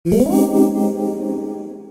Hello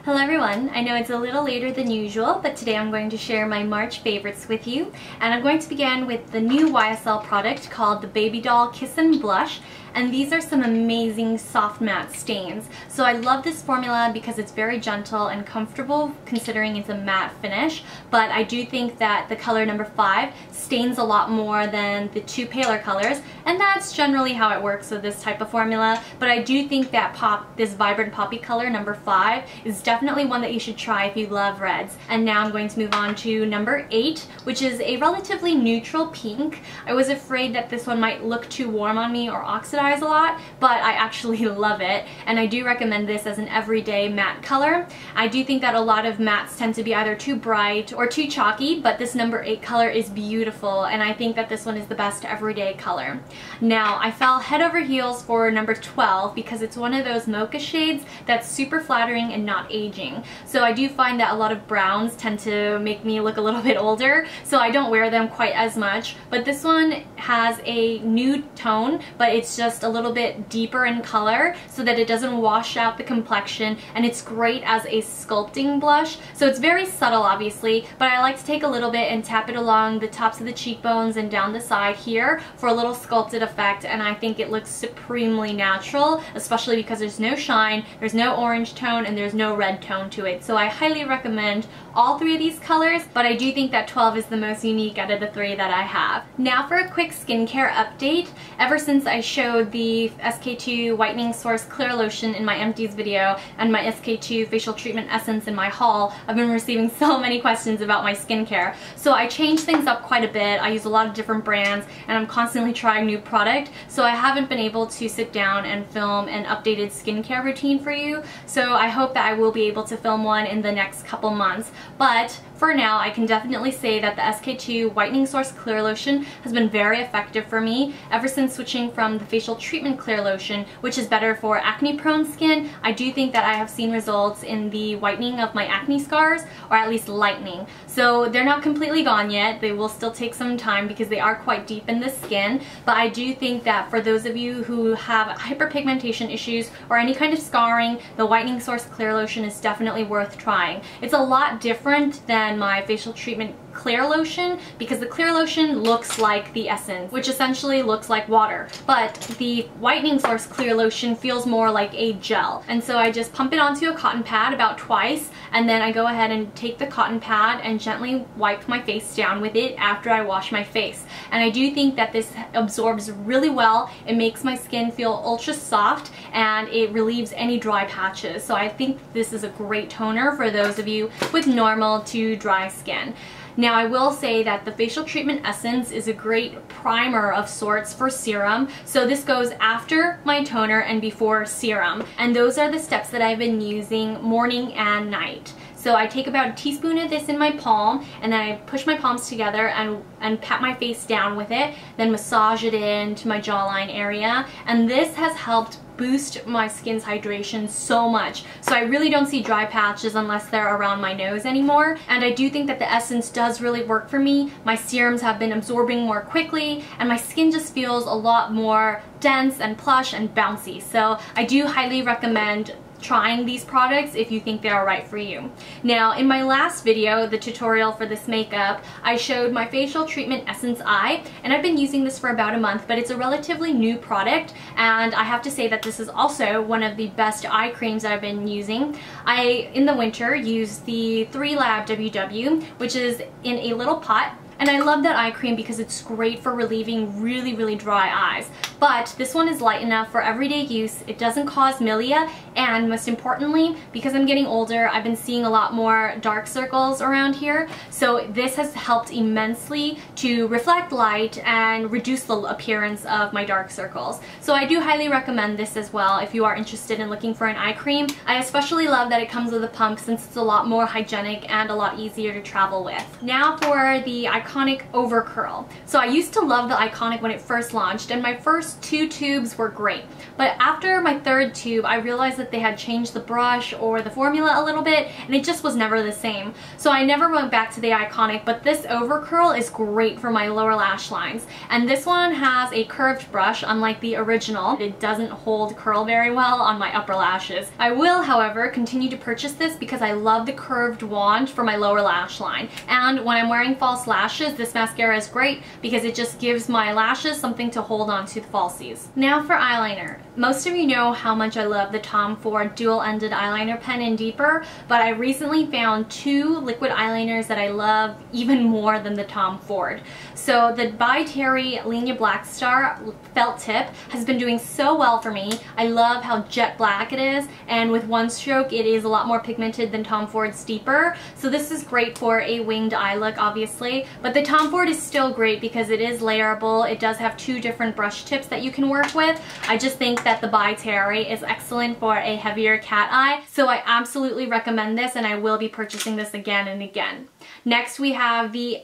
everyone, I know it's a little later than usual, but today I'm going to share my March favorites with you. And I'm going to begin with the new YSL product called the Baby Doll Kiss and Blush. And these are some amazing soft matte stains. So I love this formula because it's very gentle and comfortable considering it's a matte finish. But I do think that the color number 5 stains a lot more than the two paler colors. And that's generally how it works with this type of formula. But I do think that this vibrant poppy color number 5 is definitely one that you should try if you love reds. And now I'm going to move on to number 8, which is a relatively neutral pink. I was afraid that this one might look too warm on me or oxidize a lot, but I actually love it, and I do recommend this as an everyday matte color. I do think that a lot of mattes tend to be either too bright or too chalky, but this number 8 color is beautiful, and I think that this one is the best everyday color. Now, I fell head over heels for number 12 because it's one of those mocha shades that's super flattering and not aging. So I do find that a lot of browns tend to make me look a little bit older, so I don't wear them quite as much, but this one has a nude tone, but it's just a little bit deeper in color so that it doesn't wash out the complexion, and it's great as a sculpting blush. So it's very subtle obviously, but I like to take a little bit and tap it along the tops of the cheekbones and down the side here for a little sculpted effect, and I think it looks supremely natural, especially because there's no shine, there's no orange tone, and there's no red tone to it. So I highly recommend all 3 of these colors, but I do think that 12 is the most unique out of the 3 that I have. Now for a quick skincare update. Ever since I showed the SK2 Whitening Source Clear Lotion in my empties video and my SK2 Facial Treatment Essence in my haul, I've been receiving so many questions about my skincare. So I changed things up quite a bit. I use a lot of different brands and I'm constantly trying new product, so I haven't been able to sit down and film an updated skincare routine for you. So I hope that I will be able to film one in the next couple months. But for now, I can definitely say that the SK2 Whitening Source Clear Lotion has been very effective for me. Ever since switching from the Facial Treatment Clear Lotion, which is better for acne-prone skin, I do think that I have seen results in the whitening of my acne scars, or at least lightening. So they're not completely gone yet. They will still take some time because they are quite deep in the skin, but I do think that for those of you who have hyperpigmentation issues or any kind of scarring, the Whitening Source Clear Lotion is definitely worth trying. It's a lot different than my Facial Treatment Clear Lotion because the Clear Lotion looks like the essence, which essentially looks like water, but the Whitening Source Clear Lotion feels more like a gel. And so I just pump it onto a cotton pad about twice, and then I go ahead and take the cotton pad and gently wipe my face down with it after I wash my face. And I do think that this absorbs really well. It makes my skin feel ultra soft and it relieves any dry patches. So I think this is a great toner for those of you with normal to dry skin. Now I will say that the Facial Treatment Essence is a great primer of sorts for serum. So this goes after my toner and before serum. And those are the steps that I've been using morning and night. So I take about a teaspoon of this in my palm, and then I push my palms together and pat my face down with it, then massage it into my jawline area. And this has helped boost my skin's hydration so much. So I really don't see dry patches unless they're around my nose anymore. And I do think that the essence does really work for me. My serums have been absorbing more quickly and my skin just feels a lot more dense and plush and bouncy. So I do highly recommend trying these products if you think they are right for you. Now, in my last video, the tutorial for this makeup, I showed my Facial Treatment Essence Eye, and I've been using this for about a month, but it's a relatively new product, and I have to say that this is also one of the best eye creams that I've been using. I, in the winter, use the 3Lab WW, which is in a little pot. And I love that eye cream because it's great for relieving really, really dry eyes. But this one is light enough for everyday use. It doesn't cause milia, and most importantly, because I'm getting older, I've been seeing a lot more dark circles around here. So this has helped immensely to reflect light and reduce the appearance of my dark circles. So I do highly recommend this as well if you are interested in looking for an eye cream. I especially love that it comes with a pump since it's a lot more hygienic and a lot easier to travel with. Now for the eye Iconic Over Curl. So I used to love the Iconic when it first launched, and my first 2 tubes were great. But after my 3rd tube, I realized that they had changed the brush or the formula a little bit, and it just was never the same. So I never went back to the Iconic, but this Over Curl is great for my lower lash lines. And this one has a curved brush, unlike the original. It doesn't hold curl very well on my upper lashes. I will, however, continue to purchase this because I love the curved wand for my lower lash line. And when I'm wearing false lashes, this mascara is great because it just gives my lashes something to hold on to the falsies. Now for eyeliner. Most of you know how much I love the Tom Ford dual-ended eyeliner pen in Deeper, but I recently found 2 liquid eyeliners that I love even more than the Tom Ford. So the By Terry Linea Black Star felt tip has been doing so well for me. I love how jet black it is, and with one stroke it is a lot more pigmented than Tom Ford's Deeper. So this is great for a winged eye look, obviously, but the Tom Ford is still great because it is layerable. It does have 2 different brush tips that you can work with. I just think that the By Terry is excellent for a heavier cat eye, so I absolutely recommend this, and I will be purchasing this again and again. Next we have the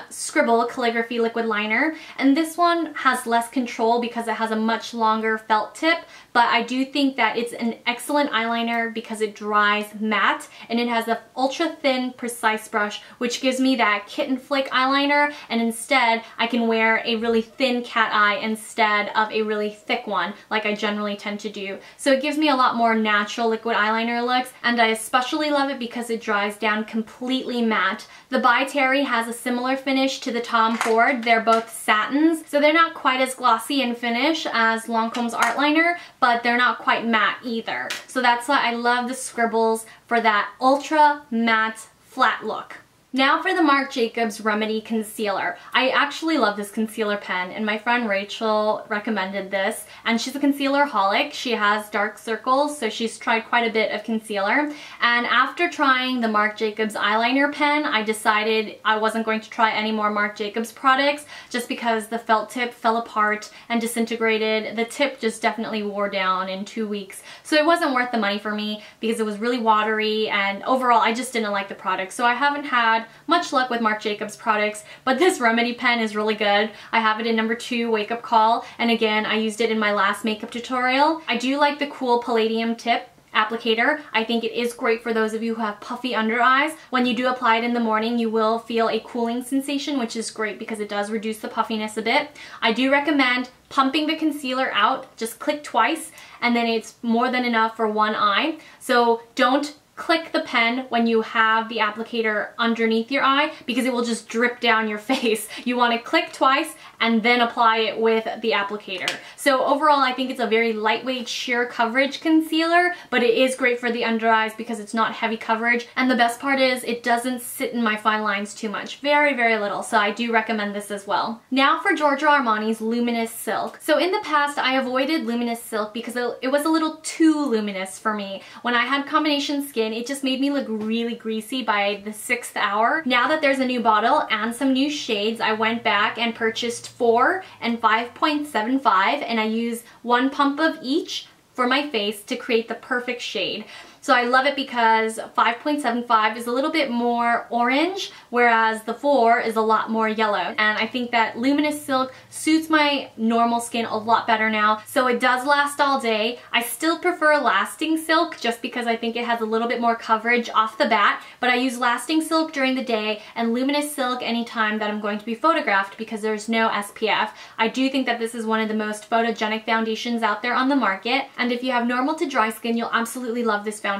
Scribble Calligraphy Liquid Liner, and this one has less control because it has a much longer felt tip, but I do think that it's an excellent eyeliner because it dries matte, and it has an ultra thin precise brush which gives me that kitten flick eyeliner, and instead I can wear a really thin cat eye instead of a really thick one like I generally tend to do. So it gives me a lot more natural liquid eyeliner looks, and I especially love it because it dries down completely matte. The By Terry has a similar finish to the Tom Ford. They're both satins, so they're not quite as glossy in finish as Lancome's Art Liner, but they're not quite matte either. So that's why I love the Scribbles for that ultra matte flat look. Now for the Marc Jacobs Remedy Concealer. I actually love this concealer pen, and my friend Rachel recommended this, and she's a concealer holic. She has dark circles, so she's tried quite a bit of concealer. And after trying the Marc Jacobs eyeliner pen, I decided I wasn't going to try any more Marc Jacobs products just because the felt tip fell apart and disintegrated. The tip just definitely wore down in 2 weeks. So it wasn't worth the money for me because it was really watery, and overall I just didn't like the product. So I haven't had much luck with Marc Jacobs products, but this Remedy pen is really good. I have it in number 2 Wake Up Call, and again I used it in my last makeup tutorial. I do like the cool palladium tip applicator. I think it is great for those of you who have puffy under eyes. When you do apply it in the morning, you will feel a cooling sensation, which is great because it does reduce the puffiness a bit. I do recommend pumping the concealer out. Just click twice, and then it's more than enough for one eye. So don't click the pen when you have the applicator underneath your eye because it will just drip down your face. You want to click twice and then apply it with the applicator. So overall, I think it's a very lightweight sheer coverage concealer, but it is great for the under eyes because it's not heavy coverage, and the best part is it doesn't sit in my fine lines too much. Very, very little, so I do recommend this as well. Now for Giorgio Armani's Luminous Silk. So in the past, I avoided Luminous Silk because it was a little too luminous for me. When I had combination skin, it just made me look really greasy by the 6th hour. Now that there's a new bottle and some new shades, I went back and purchased 4 and 5.75, and I use 1 pump of each for my face to create the perfect shade. So I love it because 5.75 is a little bit more orange, whereas the 4 is a lot more yellow. And I think that Luminous Silk suits my normal skin a lot better now. So it does last all day. I still prefer Lasting Silk just because I think it has a little bit more coverage off the bat, but I use Lasting Silk during the day and Luminous Silk anytime that I'm going to be photographed because there's no SPF. I do think that this is one of the most photogenic foundations out there on the market, and if you have normal to dry skin, you'll absolutely love this foundation.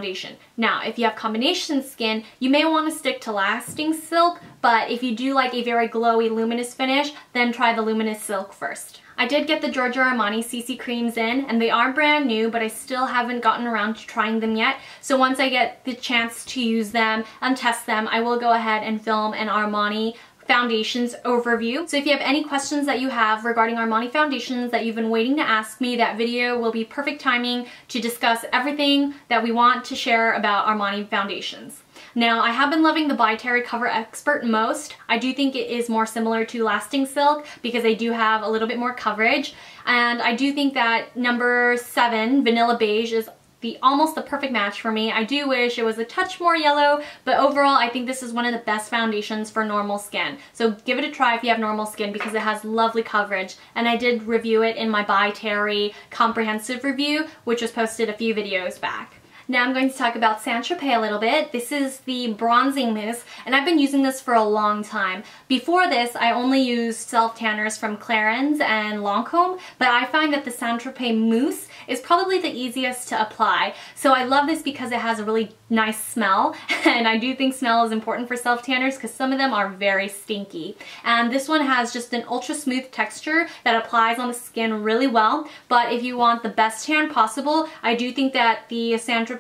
Now, if you have combination skin, you may want to stick to Lasting Silk, but if you do like a very glowy luminous finish, then try the Luminous Silk first. I did get the Giorgio Armani CC creams in, and they are brand new, but I still haven't gotten around to trying them yet. So once I get the chance to use them and test them, I will go ahead and film an Armani foundations overview. So if you have any questions that you have regarding Armani foundations that you've been waiting to ask me, that video will be perfect timing to discuss everything that we want to share about Armani foundations. Now, I have been loving the By Terry Cover Expert most. I do think it is more similar to Lasting Silk because they do have a little bit more coverage. And I do think that number 7, Vanilla Beige, is almost the perfect match for me. I do wish it was a touch more yellow, but overall I think this is one of the best foundations for normal skin. So give it a try if you have normal skin because it has lovely coverage. And I did review it in my By Terry comprehensive review, which was posted a few videos back. Now I'm going to talk about Saint Tropez a little bit. This is the bronzing mousse, and I've been using this for a long time. Before this, I only used self-tanners from Clarins and Lancome, but I find that the Saint Tropez mousse is probably the easiest to apply. So I love this because it has a really nice smell, and I do think smell is important for self-tanners because some of them are very stinky. And this one has just an ultra smooth texture that applies on the skin really well, but if you want the best tan possible, I do think that the Saint Tropez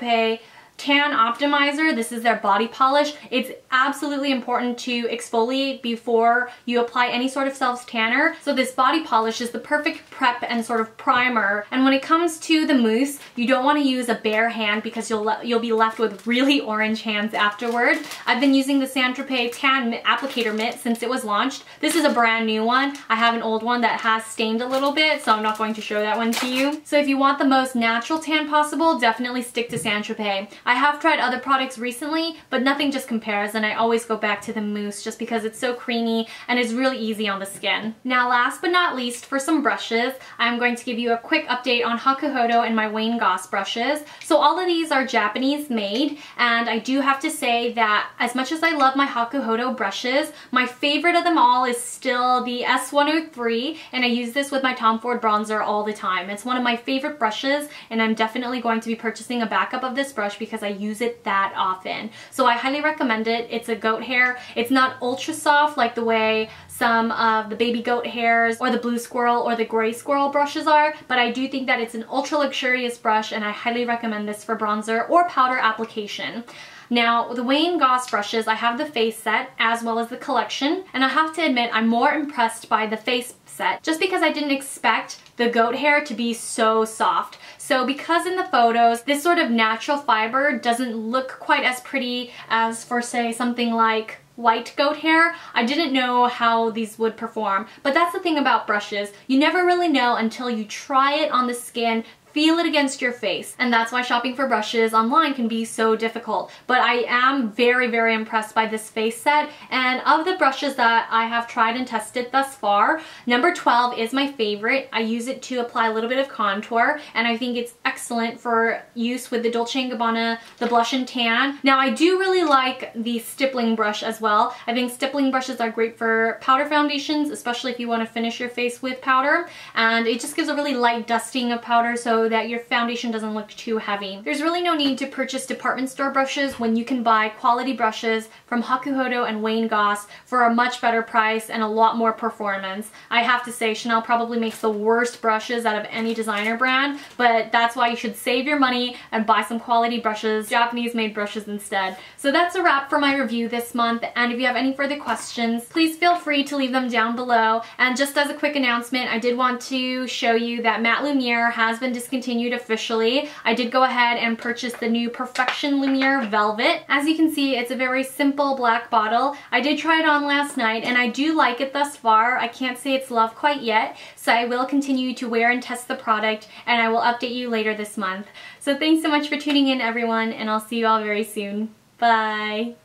Tan Optimizer, this is their body polish. It's absolutely important to exfoliate before you apply any sort of self-tanner. So this body polish is the perfect prep and sort of primer. And when it comes to the mousse, you don't want to use a bare hand because you'll be left with really orange hands afterward. I've been using the Saint Tropez Tan Applicator Mitt since it was launched. This is a brand new one. I have an old one that has stained a little bit, so I'm not going to show that one to you. So if you want the most natural tan possible, definitely stick to Saint Tropez. I have tried other products recently, but nothing just compares, and I always go back to the mousse just because it's so creamy and is really easy on the skin. Now last but not least, for some brushes, I'm going to give you a quick update on Hakuhodo and my Wayne Goss brushes. So all of these are Japanese made, and I do have to say that as much as I love my Hakuhodo brushes, my favorite of them all is still the S103, and I use this with my Tom Ford bronzer all the time. It's one of my favorite brushes, and I'm definitely going to be purchasing a backup of this brush because I use it that often. So I highly recommend it. It's a goat hair. It's not ultra soft like the way some of the baby goat hairs or the blue squirrel or the gray squirrel brushes are, but I do think that it's an ultra luxurious brush, and I highly recommend this for bronzer or powder application. Now, the Wayne Goss brushes, I have the face set as well as the collection, and I have to admit I'm more impressed by the face set just because I didn't expect the goat hair to be so soft. So because in the photos, this sort of natural fiber doesn't look quite as pretty as for, say, something like white goat hair, I didn't know how these would perform. But that's the thing about brushes. You never really know until you try it on the skin, feel it against your face, and that's why shopping for brushes online can be so difficult. But I am very, very impressed by this face set, and of the brushes that I have tried and tested thus far, number 12 is my favorite. I use it to apply a little bit of contour, and I think it's excellent for use with the Dolce & Gabbana, the Blush and Tan. Now I do really like the stippling brush as well. I think stippling brushes are great for powder foundations, especially if you want to finish your face with powder, and it just gives a really light dusting of powder so that your foundation doesn't look too heavy. There's really no need to purchase department store brushes when you can buy quality brushes from Hakuhodo and Wayne Goss for a much better price and a lot more performance. I have to say, Chanel probably makes the worst brushes out of any designer brand, but that's why you should save your money and buy some quality brushes, Japanese made brushes instead. So that's a wrap for my review this month, and if you have any further questions, please feel free to leave them down below. And just as a quick announcement, I did want to show you that Matte Lumiere has been discontinued officially. I did go ahead and purchase the new Perfection Lumiere Velvet. As you can see, it's a very simple black bottle. I did try it on last night, and I do like it thus far. I can't say it's love quite yet, so I will continue to wear and test the product, and I will update you later this month. So thanks so much for tuning in, everyone, and I'll see you all very soon. Bye!